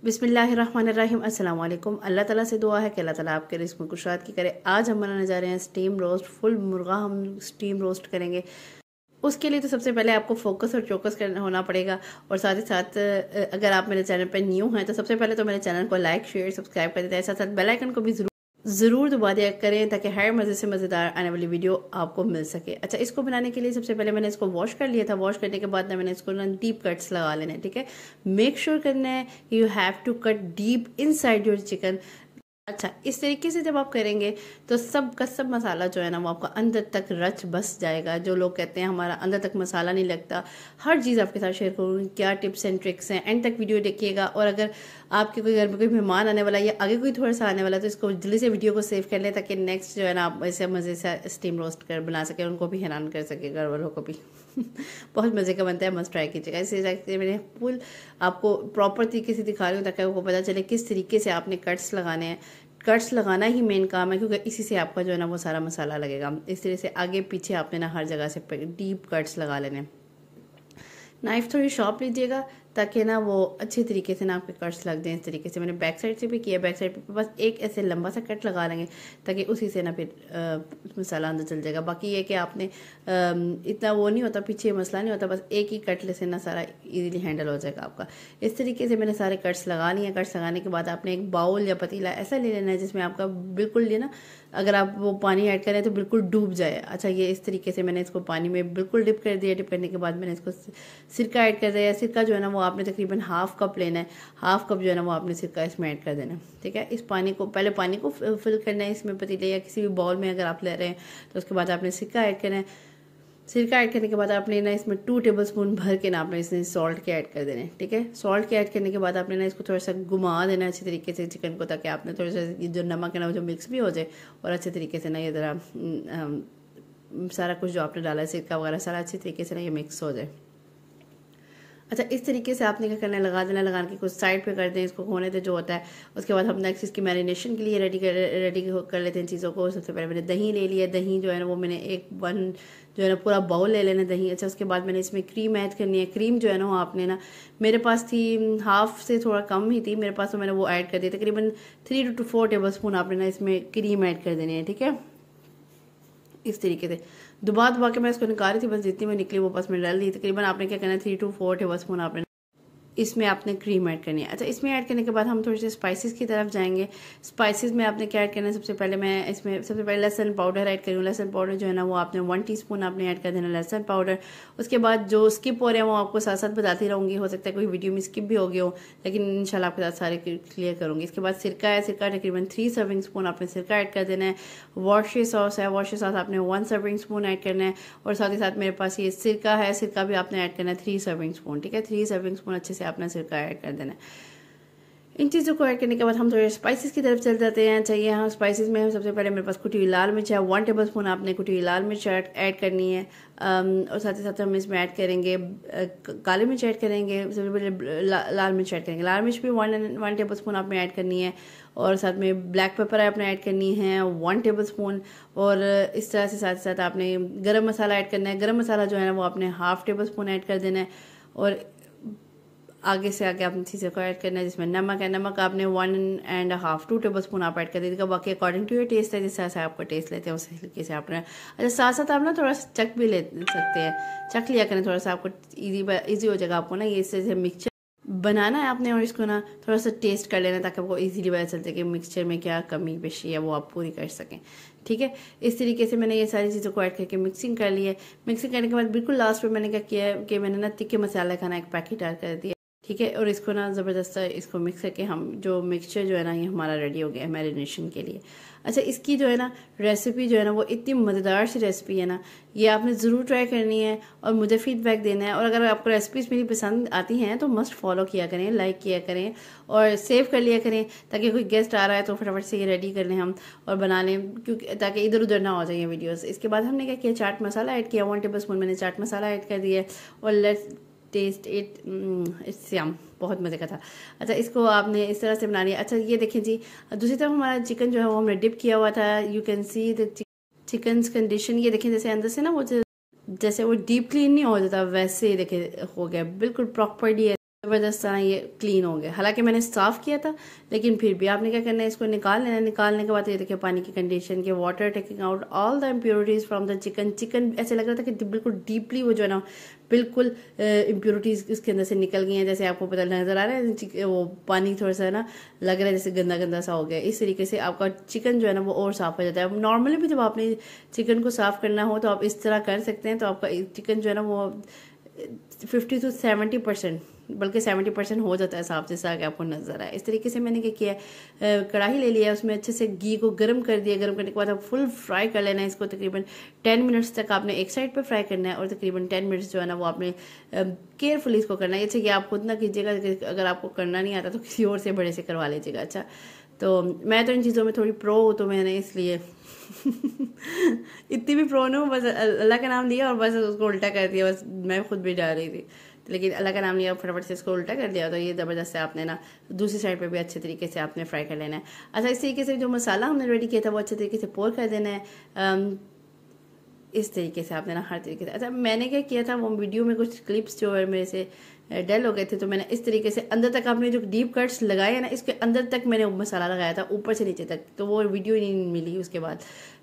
बिस्मिल्लाहिर्रहमानिर्रहीम अस्सलाम वालेकुम। अल्लाह ताला से दुआ है कि अल्लाह ताला आपके रिस्क में कुशरात की करे। आज हम बनाने जा रहे हैं स्टीम रोस्ट। फुल मुर्गा हम स्टीम रोस्ट करेंगे। उसके लिए तो सबसे पहले आपको फोकस और चौकस करना होना पड़ेगा। और साथ ही साथ अगर आप मेरे चैनल पर न्यू हैं तो सबसे पहले तो मेरे चैनल को लाइक शेयर सब्सक्राइब कर देते हैं। साथ साथ बेल आइकन को भी ज़रूर दबा दिया करें ताकि हर मज़े से मज़ेदार आने वाली वीडियो आपको मिल सके। अच्छा, इसको बनाने के लिए सबसे पहले मैंने इसको वॉश कर लिया था। वॉश करने के बाद ना मैंने इसको ना डीप कट्स लगा लेने हैं। ठीक है, मेक श्योर करना है you have to cut deep inside your chicken. अच्छा, इस तरीके से जब आप करेंगे तो सब का सब मसाला जो है ना वो आपका अंदर तक रच बस जाएगा। जो लोग कहते हैं हमारा अंदर तक मसाला नहीं लगता, हर चीज़ आपके साथ शेयर करूँगी, क्या टिप्स एंड ट्रिक्स हैं। एंड तक वीडियो देखिएगा। और अगर आपके कोई घर में कोई मेहमान आने वाला है या आगे कोई थोड़ा सा आने वाला है तो इसको जल्दी से वीडियो को सेव कर लें ताकि नेक्स्ट जो है ना आप ऐसे मज़े से स्टीम रोस्ट कर बना सके, उनको भी हैरान कर सके, घर वालों को भी बहुत मज़े का बनता है, मस्ट ट्राई कीजिएगा। इसे मैंने फुल आपको प्रॉपर तरीके से दिखा रही हूँ ताकि आपको पता चले किस तरीके से आपने कट्स लगाने हैं। कट्स लगाना ही मेन काम है क्योंकि इसी से आपका जो है ना वो सारा मसाला लगेगा। इस तरह से आगे पीछे आपने ना हर जगह से डीप कट्स लगा लेने। नाइफ थोड़ी शार्प लीजिएगा ताकि ना वो अच्छी तरीके से ना आपके कट्स लग जाएं। इस तरीके से मैंने बैक साइड से भी किया। बैक साइड पे बस एक ऐसे लंबा सा कट लगा लेंगे ताकि उसी से ना फिर मसाला अंदर चल जाएगा। बाकी ये कि आपने इतना वो नहीं होता, पीछे मसला नहीं होता, बस एक ही कट से ना सारा इजीली हैंडल हो जाएगा आपका। इस तरीके से मैंने सारे कट्स लगा लिए। कट्स लगाने के बाद आपने एक बाउल या पतीला ऐसा ले लेना है जिसमें आपका बिल्कुल ये ना, अगर आप वो पानी ऐड करें तो बिल्कुल डूब जाए। अच्छा, ये इस तरीके से मैंने इसको पानी में बिल्कुल डिप कर दिया। डिप करने के बाद मैंने इसको सिरका ऐड कर दिया। सिरका जो है ना वो आपने तकरीबन हाफ कप लेना है। हाफ कप जो है ना वो आपने सिरका इसमें ऐड कर देना है। ठीक है, इस पानी को पहले पानी को फिल करना है इसमें पतीले या किसी भी बाउल में अगर आप ले रहे हैं तो उसके बाद आपने सिरका ऐड करना है। सिरका ऐड करने के बाद आपने ना इसमें 2 टेबलस्पून भर के ना आपने इसमें सॉल्ट के ऐड कर देने। ठीक है, सॉल्ट के ऐड करने के बाद आपने ना इसको थोड़ा सा घुमा देना अच्छी तरीके से चिकन को ताकि आपने थोड़ा सा जो नमक है ना वो जो मिक्स भी हो जाए और अच्छे तरीके से ना ये ज़रा सारा कुछ जो आपने डाला है सिरका वगैरह सारा अच्छी तरीके से ना ये मिक्स हो जाए। अच्छा, इस तरीके से आपने क्या करना है, लगा देना। लगाने के कुछ साइड पे कर दें, इसको होने दे जो होता है। उसके बाद हम नेक्स्ट इसकी मैरिनेशन के लिए रेडी कर लेते हैं चीज़ों को। सबसे पहले मैंने दही ले लिया। दही जो है ना वो मैंने वन जो है ना पूरा बाउल ले लेना दही। अच्छा, उसके बाद मैंने इसमें क्रीम ऐड करनी है। क्रीम जो है ना वो आपने ना, मेरे पास थी हाफ से थोड़ा कम ही थी मेरे पास, तो मैंने वो ऐड कर दी। तकरीबन 3 to 4 टेबलस्पून आपने ना इसमें क्रीम ऐड कर देनी है। ठीक है, इस तरीके से दबा के मैं इसको निकाल रही थी, बस जितनी मैं निकली वो बस मैं डाल दी। तकरीबन आपने क्या करना है 3 to 4 टेबलस्पून आपने इसमें आपने क्रीम ऐड करनी है। अच्छा, इसमें ऐड करने के बाद हम थोड़े से स्पाइसेस की तरफ जाएंगे। स्पाइसेस में आपने क्या ऐड करना है, सबसे पहले मैं इसमें सबसे पहले लहसुन पाउडर ऐड करूँ। लहसुन पाउडर जो है ना वो आपने 1 टीस्पून आपने ऐड कर देना लहसुन पाउडर। उसके बाद जो स्किप हो रहे हैं वो आपको साथ साथ बताती रहूँगी, हो सकता है कोई वीडियो में स्किप भी हो गया हो, लेकिन इंशाल्लाह आपके साथ सारे क्लियर करूँगी। इसके बाद सिरका है। सिरका तकरीबन 3 सर्विंग स्पून आपने सिरका ऐड कर देना है। वॉशे सॉस है। वॉशे सॉस आपने 1 सर्विंग स्पून ऐड करना है। और साथ ही साथ मेरे पास ये सिरका है, सिरका भी आपने ऐड करना है 3 सर्विंग स्पून। ठीक है, 3 सर्विंग स्पून अच्छे से आपने सिरका ऐड कर देना है। इन चीज़ों को ऐड करने के बाद हम थोड़े स्पाइसेस की तरफ चल जाते हैं। चाहिए हाँ, स्पाइसेस में सबसे पहले मेरे पास कुटी हुई लाल मिर्च है। 1 टेबलस्पून आपने कुटी हुई लाल मिर्च ऐड करनी है। और साथ ही साथ हम इसमें ऐड करेंगे काली मिर्च ऐड करेंगे। सबसे पहले लाल मिर्च ऐड करेंगे। लाल मिर्च भी 1 टेबलस्पून आपने ऐड करनी है। और साथ में ब्लैक पेपर आपने ऐड करनी है 1 टेबलस्पून। और इस तरह से साथ साथ आपने गरम मसाला ऐड करना है। गरम मसाला जो है ना वो आपने हाफ टेबलस्पून ऐड कर देना है। और आगे से आगे आपने चीज़ों को ऐड करना है जिसमें नमक है। नमक आपने 1.5 2 टेबलस्पून आप ऐड कर दीजिएगा। बाकी अकॉर्डिंग टू योर टेस्ट है, जिस तरह से आपका टेस्ट लेते हैं उस तरीके से आपने। अच्छा, साथ साथ आप ना थोड़ा सा चख भी ले सकते हैं। चख लिया करें, थोड़ा सा आपको ईजी हो जाएगा आपको ना ये इससे मिक्सचर बनाना है आपने। और इसको ना थोड़ा सा टेस्ट कर लेना ताकि आपको इजीली पता चलते कि मिक्सचर में क्या कमी पेशी है वो आप पूरी कर सकें। ठीक है, इस तरीके से मैंने ये सारी चीज़ों को ऐड करके मिक्सिंग कर ली है। मिक्सिंग करने के बाद बिल्कुल लास्ट में मैंने क्या किया है कि मैंने ना तिक्के मसाले का ना एक पैकेट ऐड कर दिया। ठीक है, और इसको ना ज़बरदस्त इसको मिक्स करके हम जो मिक्सचर जो है ना ये हमारा रेडी हो गया है मैरिनेशन के लिए। अच्छा, इसकी जो है ना रेसिपी जो है ना वो इतनी मज़ेदार सी रेसिपी है ना, ये आपने ज़रूर ट्राई करनी है और मुझे फीडबैक देना है। और अगर आपको रेसिपीज़ मेरी पसंद आती हैं तो मस्ट फॉलो किया करें, लाइक किया करें और सेव कर लिया करें ताकि कोई गेस्ट आ रहा है तो फटाफट से ये रेडी कर लें हम और बना लें, क्योंकि ताकि इधर उधर ना हो जाए वीडियोज़। इसके बाद हमने क्या किया, चाट मसाला ऐड किया। 1 टेबलस्पून मैंने चाट मसाला ऐड कर दिया और लेट्स टेस्ट इट। इट्स यम, बहुत मज़े का था। अच्छा, इसको आपने इस तरह से बनानी है। अच्छा, ये देखें जी, दूसरी तरफ हमारा चिकन जो है वो हमने डिप किया हुआ था। You can see the chickens condition. ये देखें जैसे अंदर से ना वो जैसे वो डीप क्लीन नहीं हो जाता वैसे देखें हो गया, बिल्कुल प्रॉपरली ज़बरदस्त तरह ये क्लीन हो गया। हालांकि मैंने साफ़ किया था, लेकिन फिर भी आपने क्या करना है, इसको निकाल लेना है। निकालने के बाद ये देखिए पानी की कंडीशन के water taking out all the impurities from the chicken. Chicken ऐसे लग रहा था कि बिल्कुल डीपली वो जो है ना बिल्कुल इम्प्योरिटीज़ इसके अंदर से निकल गई हैं। जैसे आपको पता नज़र आ रहा है वो पानी थोड़ा सा ना लग रहा है जैसे गंदा गंदा सा हो गया। इस तरीके से आपका चिकन जो है ना वो और साफ़ हो जाता है। नॉर्मली भी जब आपने चिकन को साफ़ करना हो तो आप इस तरह कर सकते हैं, तो आपका चिकन जो है ना वो 50 to 70%, बल्कि 70% हो जाता है साफ, जैसा कि आपको नजर आए। इस तरीके से मैंने क्या किया, कढ़ाई ले लिया, उसमें अच्छे से घी को गर्म कर दिया। गर्म करने के बाद आप फुल फ्राई कर लेना है इसको। तकरीबन 10 मिनट्स तक आपने एक साइड पे फ्राई करना है और तकरीबन 10 मिनट्स जो है ना वो आपने केयरफुली इसको करना है। अच्छा कि आप खुद ना कीजिएगा, अगर आपको करना नहीं आता तो किसी और से बड़े से करवा लीजिएगा। अच्छा, तो मैं तो इन चीज़ों में थोड़ी प्रो हूँ, तो मैंने इसलिए इतनी भी प्रो नहीं हूँ, बस अल्लाह का नाम लिया और बस उसको उल्टा कर दिया। बस मैं खुद भी डर रही थी, लेकिन अल्लाह का नाम लिया और फटाफट से इसको उल्टा कर दिया। तो ये ज़बरदस्त से आपने ना दूसरी साइड पे भी अच्छे तरीके से आपने फ्राई कर लेना है। अच्छा, इस तरीके से जो मसाला हमने रेडी किया था वो अच्छे तरीके से पोर कर देना है। इस तरीके से आपने ना हर तरीके से। अच्छा, मैंने क्या किया था, वो वीडियो में कुछ क्लिप्स जो है मेरे से डल हो गए थे, तो मैंने इस तरीके से अंदर तक आपने जो डीप कट्स लगाए हैं ना, इसके अंदर तक मैंने मसाला लगाया था, ऊपर से नीचे तक, तो वो वीडियो नहीं मिली उसके बाद।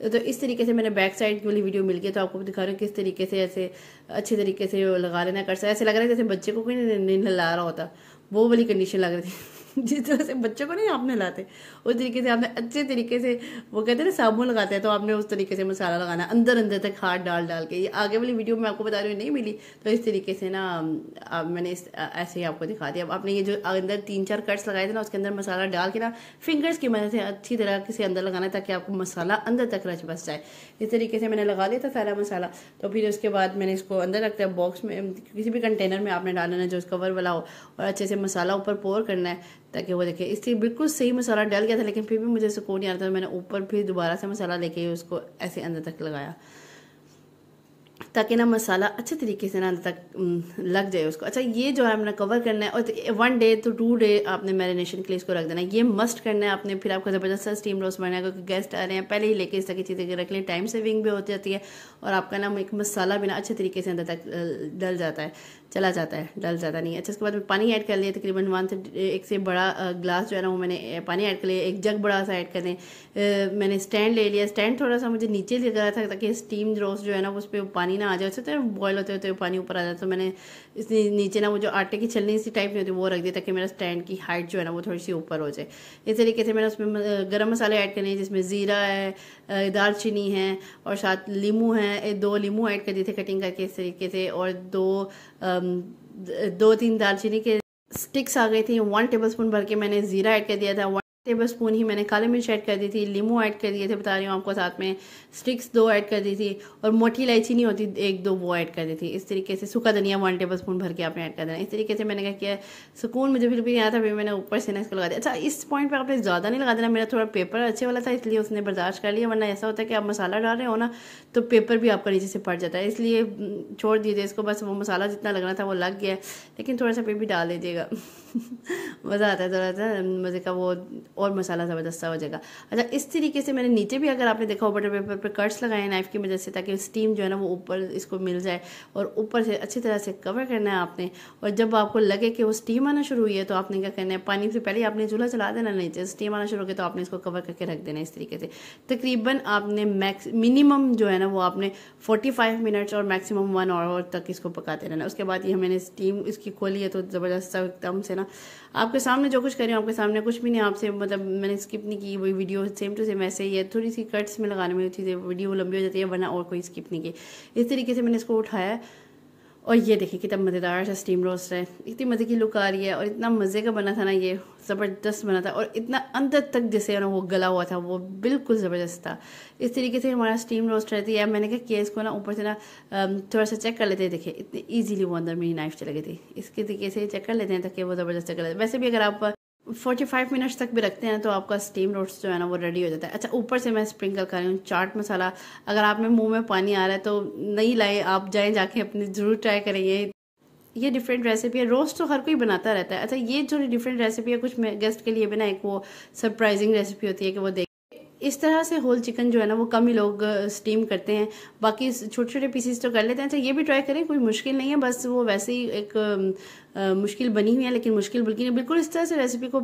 तो इस तरीके से मैंने बैक साइड वाली वीडियो मिल गई, तो आपको दिखा रही हूँ किस तरीके से ऐसे अच्छे तरीके से लगा लेना कट्स। ऐसे लग रहा है जैसे बच्चे को कोई नहीं ला रहा होता, वो वाली कंडीशन लग रही थी। जिस तरह से बच्चों को नहीं आपने लाते, उस तरीके से आपने अच्छे तरीके से, वो कहते हैं ना साबुन लगाते हैं, तो आपने उस तरीके से मसाला लगाना अंदर अंदर तक हाथ डाल डाल के। ये आगे वाली वीडियो में आपको बता रही हूँ नहीं मिली, तो इस तरीके से ना मैंने ऐसे ही आपको दिखा दिया। अब आपने ये जो अंदर 3-4 कट्स लगाए थे ना, उसके अंदर मसाला डाल के ना फिंगर्स की मदद से अच्छी तरह से अंदर लगाना है, ताकि आपको मसाला अंदर तक रच बस जाए। इस तरीके से मैंने लगा लिया था सारा मसाला। तो फिर उसके बाद मैंने इसको अंदर रखता है बॉक्स में, किसी भी कंटेनर में आपने डालना है जो उसका कवर वाला हो, और अच्छे से मसाला ऊपर पोर करना है, ताकि वो देखे इससे बिल्कुल सही मसाला डल गया था। लेकिन फिर भी मुझे सुकून नहीं आ रहा था, मैंने ऊपर फिर दोबारा से मसाला लेके उसको ऐसे अंदर तक लगाया, ताकि ना मसाला अच्छे तरीके से ना अंदर तक लग जाए उसको। अच्छा, ये जो है हमने कवर करना है, और 1 डे to 2 डे आपने मैरिनेशन के लिए इसको रख देना है। ये मस्ट करना है आपने। फिर आपका ज़बरदस्त स्टीम रोस्ट बनना है, क्योंकि गेस्ट आ रहे हैं, पहले ही लेके इस तरह की चीज़ें रख लें, टाइम सेविंग भी हो जाती है, और आपका ना एक मसाला भी ना अच्छे तरीके से अंदर तक डल जाता है, चला जाता है, डल जाता नहीं। अच्छा, उसके बाद में पानी ऐड कर लिया, तकरीबन 1 से बड़ा ग्लास जो है ना वो मैंने पानी ऐड कर लिया। एक जग बड़ा सा ऐड कर दें। मैंने स्टैंड ले लिया, स्टैंड थोड़ा सा मुझे नीचे लग रहा था, ताकि स्टीम रोस्ट जो है ना उस पर पानी ना आ जाए, उससे तो बॉयल होते होते पानी ऊपर आ जाता। तो मैंने इस नीचे ना वो जो आटे की छलनी सी टाइप नहीं होती वो रख दिया, ताकि मेरा स्टैंड की हाइट जो है ना वो थोड़ी सी ऊपर हो जाए। इस तरीके से मैंने उसमें गरम मसाले ऐड करने हैं, जिसमें ज़ीरा है, दालचीनी है, और साथ लीमू है, 2 लीमू ऐड कर दिए थे कटिंग करके इस तरीके से, और 2-3 दालचीनी के स्टिक्स आ गई थी। 1 टेबलस्पून भर के मैंने ज़ीरा ऐड कर दिया था। 1 टेबलस्पून ही मैंने काली मिर्च ऐड कर दी थी, लीमू ऐड कर दिए थे, बता रही हूँ आपको, साथ में स्टिक्स 2 ऐड कर दी थी, और मोटी इलायची नहीं होती 1-2 वो ऐड कर दी थी। इस तरीके से सूखा धनिया 1 टेबलस्पून भर के आपने ऐड कर देना। इस तरीके से मैंने क्या किया, सुकून मुझे फिर भी आया था, फिर मैंने ऊपर से ना इसको लगा दिया। अच्छा, इस पॉइंट पर आपने ज़्यादा नहीं लगा देना, मेरा थोड़ा पेपर अच्छे वाला था इसलिए उसने बर्दाश्त कर लिया, वरना ऐसा होता है कि आप मसाला डाल रहे हो ना तो पेपर भी आपका नीचे से पड़ जाता है, इसलिए छोड़ दीजिए इसको। बस वो मसाला जितना लगना था वो लग गया, लेकिन थोड़ा सा पेपर भी डाल दीजिएगा। मज़ा आता है थोड़ा सा मज़े का, वो और मसाला ज़बरदस्त हो जाएगा। अच्छा, इस तरीके से मैंने नीचे भी, अगर आपने देखा हो, बटर पेपर पे कट्स लगाए नाइफ की मदद से, ताकि स्टीम जो है ना वो ऊपर इसको मिल जाए, और ऊपर से अच्छी तरह से कवर करना है आपने। और जब आपको लगे कि वो स्टीम आना शुरू हुई है, तो आपने क्या करना है, पानी से पहले आपने चूल्हा चला देना, नीचे स्टीम आना शुरू हो गया तो आपने इसको कवर करके रख देना। इस तरीके से तकरीबन आपने मिनिमम जो है ना वो आपने 45 मिनट्स और मैक्सिमम 1 आवर तक इसको पकाते रहना। उसके बाद ये मैंने स्टीम इसकी खोली है, तो ज़बरदस्त एकदम से ना आपके सामने जो कुछ कर रही हूँ, आपके सामने कुछ भी नहीं, आपसे मतलब मैंने स्किप नहीं की, वही वीडियो सेम टू सेम ऐसे ही है। थोड़ी सी कट्स में लगाने में चीज़ें वीडियो लंबी हो जाती है, वरना और कोई स्किप नहीं की। इस तरीके से मैंने इसको उठाया, और ये देखिए कितना मज़ेदार सा स्टीम रोस्ट है, इतनी मज़े की लुक आ रही है, और इतना मज़े का बना था ना, ये ज़बरदस्त बना था, और इतना अंदर तक जैसे ना वो गला हुआ था, वो बिल्कुल ज़बरदस्त था। इस तरीके से हमारा स्टीम रोस्ट रहती है। मैंने क्या किया, इसको ना ऊपर से ना थोड़ा सा चेक कर लेते हैं। देखिए इतनी ईजीली वो अंदर मेरी नाइफ चली गई थी, इसके तरीके से चेक कर लेते हैं ताकि वो ज़बरदस्त चले। वैसे भी अगर आप 45 मिनट्स तक भी रखते हैं तो आपका स्टीम रोस्ट जो है ना वो रेडी हो जाता है। अच्छा, ऊपर से मैं स्प्रिंकल कर रही हूँ चाट मसाला। अगर आप में मुंह में पानी आ रहा है तो नहीं लाए, आप जाएं जाके अपनी ज़रूर ट्राई करेंगे। ये डिफरेंट रेसिपी है, रोस्ट तो हर कोई बनाता रहता है। अच्छा, ये जो डिफरेंट रेसिपी है, कुछ गेस्ट के लिए भी ना एक वो सरप्राइजिंग रेसिपी होती है कि वो देख इस तरह से होल चिकन जो है ना वो कम ही लोग स्टीम करते हैं, बाकी छोटे छोटे पीसेस तो कर लेते हैं। अच्छा, ये भी ट्राई करें, कोई मुश्किल नहीं है, बस वो वैसे ही एक मुश्किल बनी हुई है, लेकिन मुश्किल बल्कि नहीं, बिल्कुल इस तरह से रेसिपी को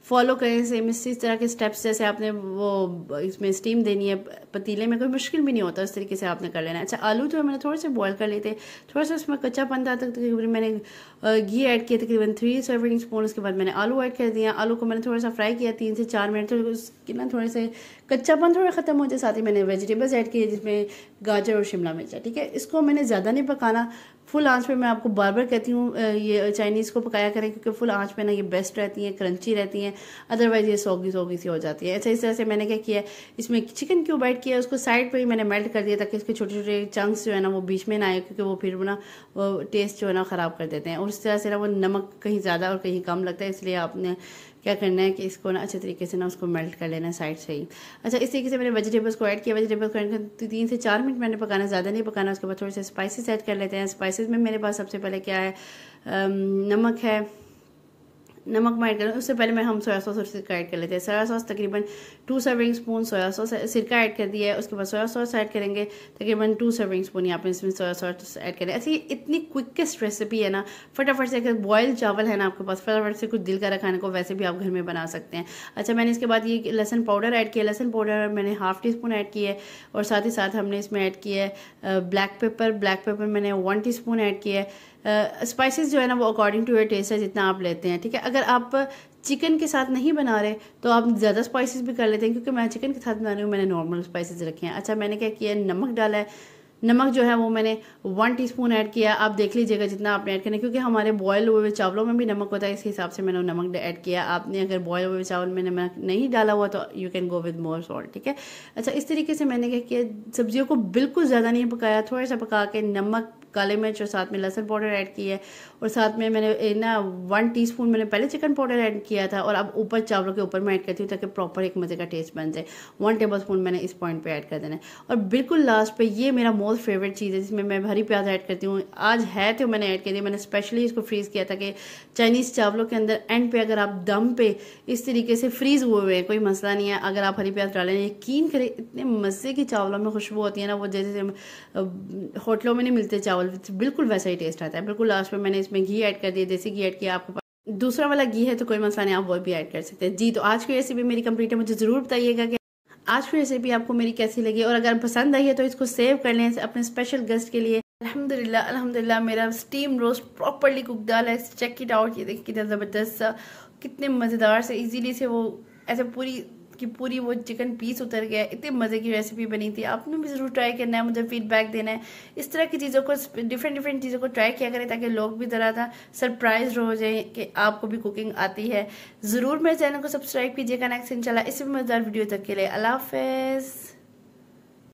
फॉलो करें, सेम इस तरह के स्टेप्स जैसे आपने वो इसमें स्टीम देनी है पतीले में, कोई मुश्किल भी नहीं होता, इस तरीके से आपने कर लेना है। अच्छा, आलू जो मैंने थोड़े से बॉयल कर लेते, थोड़ा सा उसमें कच्चापन था, तकरीबन मैंने घी ऐड किया तकरीबन 3 सर्विंग स्पून। उसके बाद मैंने आलू ऐड कर दिया, आलू को मैंने थोड़ा सा फ्राई किया 3 से 4 मिनट, तो उसकी ना थोड़े से कच्चापन थोड़ा ख़त्म हो जाए। साथ ही मैंने वेजिटेबल्स ऐड किए जिसमें गाजर और शिमला मिर्च है, ठीक है। इसको मैंने ज़्यादा नहीं पकाना, फुल आंच पे मैं आपको बार बार कहती हूँ ये चाइनीज़ को पकाया करें, क्योंकि फुल आंच पे ना ये बेस्ट रहती हैं, क्रंची रहती हैं, अदरवाइज ये सौगी सौगी सी हो जाती है। अच्छा, इस तरह से मैंने क्या किया, इसमें चिकन क्यूब ऐड किया, उसको साइड पर ही मैंने मेल्ट कर दिया ताकि इसके छोटे छोटे चंक्स जो है ना वो बीच में ना आए, क्योंकि वो फिर ना वो टेस्ट जो है ना ख़राब कर देते हैं। और इस तरह से ना वो नमक कहीं ज़्यादा और कहीं कम लगता है, इसलिए आपने क्या करना है कि इसको ना अच्छे तरीके से ना उसको मेल्ट कर लेना है साइड से ही। अच्छा, इस तरीके से मैंने वेजिटेबल्स को ऐड किया, वेजिटेबल्स को ऐड कर 3 से 4 मिनट मैंने पकाना, ज़्यादा नहीं पकाना। उसके बाद थोड़े से स्पाइसेस ऐड कर लेते हैं। स्पाइसेस में मेरे पास सबसे पहले क्या है, नमक है, नमक मैं ऐड करूँ उससे पहले मैं हम सोया सॉस और सिरका ऐड कर लेते हैं। सोया सॉस तकरीबन 2 सर्विंग स्पून सोया सॉस, सिरका ऐड कर दिया है। उसके बाद सोया सॉस ऐड करेंगे तकरीबन 2 सर्विंग स्पून, यहाँ पे इसमें सोया सॉस ऐड करें। अच्छा, ये इतनी क्विकेस्ट रेसिपी है ना, फटाफट से, अगर बॉयल चावल है ना आपके पास, फटाफट से कुछ दिल का खाने को वैसे भी आप घर में बना सकते हैं। अच्छा, मैंने इसके बाद ये लहसुन पाउडर ऐड किया, लहसुन पाउडर मैंने ½ टीस्पून ऐड किया है, और साथ ही साथ हमने इसमें ऐड किया है ब्लैक पेपर मैंने 1 टीस्पून ऐड किया है। स्पाइसेस जो है ना वो अकॉर्डिंग टू योर टेस्ट है, जितना आप लेते हैं, ठीक है। अगर आप चिकन के साथ नहीं बना रहे तो आप ज़्यादा स्पाइसेस भी कर लेते हैं, क्योंकि मैं चिकन के साथ बना रही हूँ, मैंने नॉर्मल स्पाइसेस रखे हैं। अच्छा, मैंने क्या किया, नमक डाला है, नमक जो है वो मैंने 1 टीस्पून ऐड किया। आप देख लीजिएगा जितना आपने ऐड करना है, क्योंकि हमारे बॉयल हुए चावलों में भी नमक होता है, इस हिसाब से मैंने नमक ऐड किया। आपने अगर बॉयल हुए चावल में नमक नहीं डाला हुआ तो you can go with more salt, ठीक है। अच्छा, इस तरीके से मैंने क्या किया, सब्जियों को बिल्कुल ज़्यादा नहीं पकाया, थोड़ा सा पका के नमक, काले मिर्च और साथ में लहसुन पाउडर ऐड किया है, और साथ में मैंने ना 1 टीस्पून मैंने पहले चिकन पाउडर ऐड किया था, और अब ऊपर चावलों के ऊपर मैं ऐड करती हूँ ताकि प्रॉपर एक मज़े का टेस्ट बन जाए। 1 टेबल स्पून मैंने इस पॉइंट पे ऐड कर देना है। और बिल्कुल लास्ट पे ये मेरा मोस्ट फेवरेट चीज़ है जिसमें मैं हरी प्याज ऐड करती हूँ। आज है तो मैंने ऐड कर दिया, मैंने स्पेशली इसको फ्रीज़ किया था कि चाइनीज़ चावलों के अंदर एंड पे अगर आप दम पे इस तरीके से फ्रीज़ हुए हुए हैं, कोई मसला नहीं है, अगर आप हरी प्याज डालें, यकीन करें इतने मज़े की चावलों में खुशबू होती है ना, वो जैसे होटलों में नहीं मिलते चावल, बिल्कुल वैसा ही टेस्ट आता है। बिल्कुल लास्ट में मैंने इसमें घी ऐड कर दिया, देसी घी ऐड किया। आपके पास दूसरा वाला घी है तो कोई मसला नहीं, आप वो भी ऐड कर सकते हैं जी। तो आज की रेसिपी मेरी कंप्लीट है, मुझे ज़रूर बताइएगा कि आज की रेसिपी आपको मेरी कैसी लगी, और अगर पसंद आई है तो इसको सेव कर लें अपने स्पेशल गेस्ट के लिए। अल्हम्दुलिल्लाह अल्हम्दुलिल्लाह मेरा स्टीम रोस्ट प्रॉपरली कुक दाल है, चेक इट आउट। ये देखिए कितना ज़बरदस्त सा, कितने मज़ेदार से इजीली से वो ऐसे पूरी की पूरी वो चिकन पीस उतर गया। इतनी मज़े की रेसिपी बनी थी, आपने भी ज़रूर ट्राई करना है, मुझे फीडबैक देना है। इस तरह की चीज़ों को, डिफरेंट चीज़ों को ट्राई किया करें ताकि लोग भी ज़रा था सरप्राइज हो जाए कि आपको भी कुकिंग आती है। ज़रूर मेरे चैनल को सब्सक्राइब कीजिएगा। नेक्स्ट इंशाल्लाह इसी मज़ेदार वीडियो तक के लिए अल्लाह हाफ़िज़।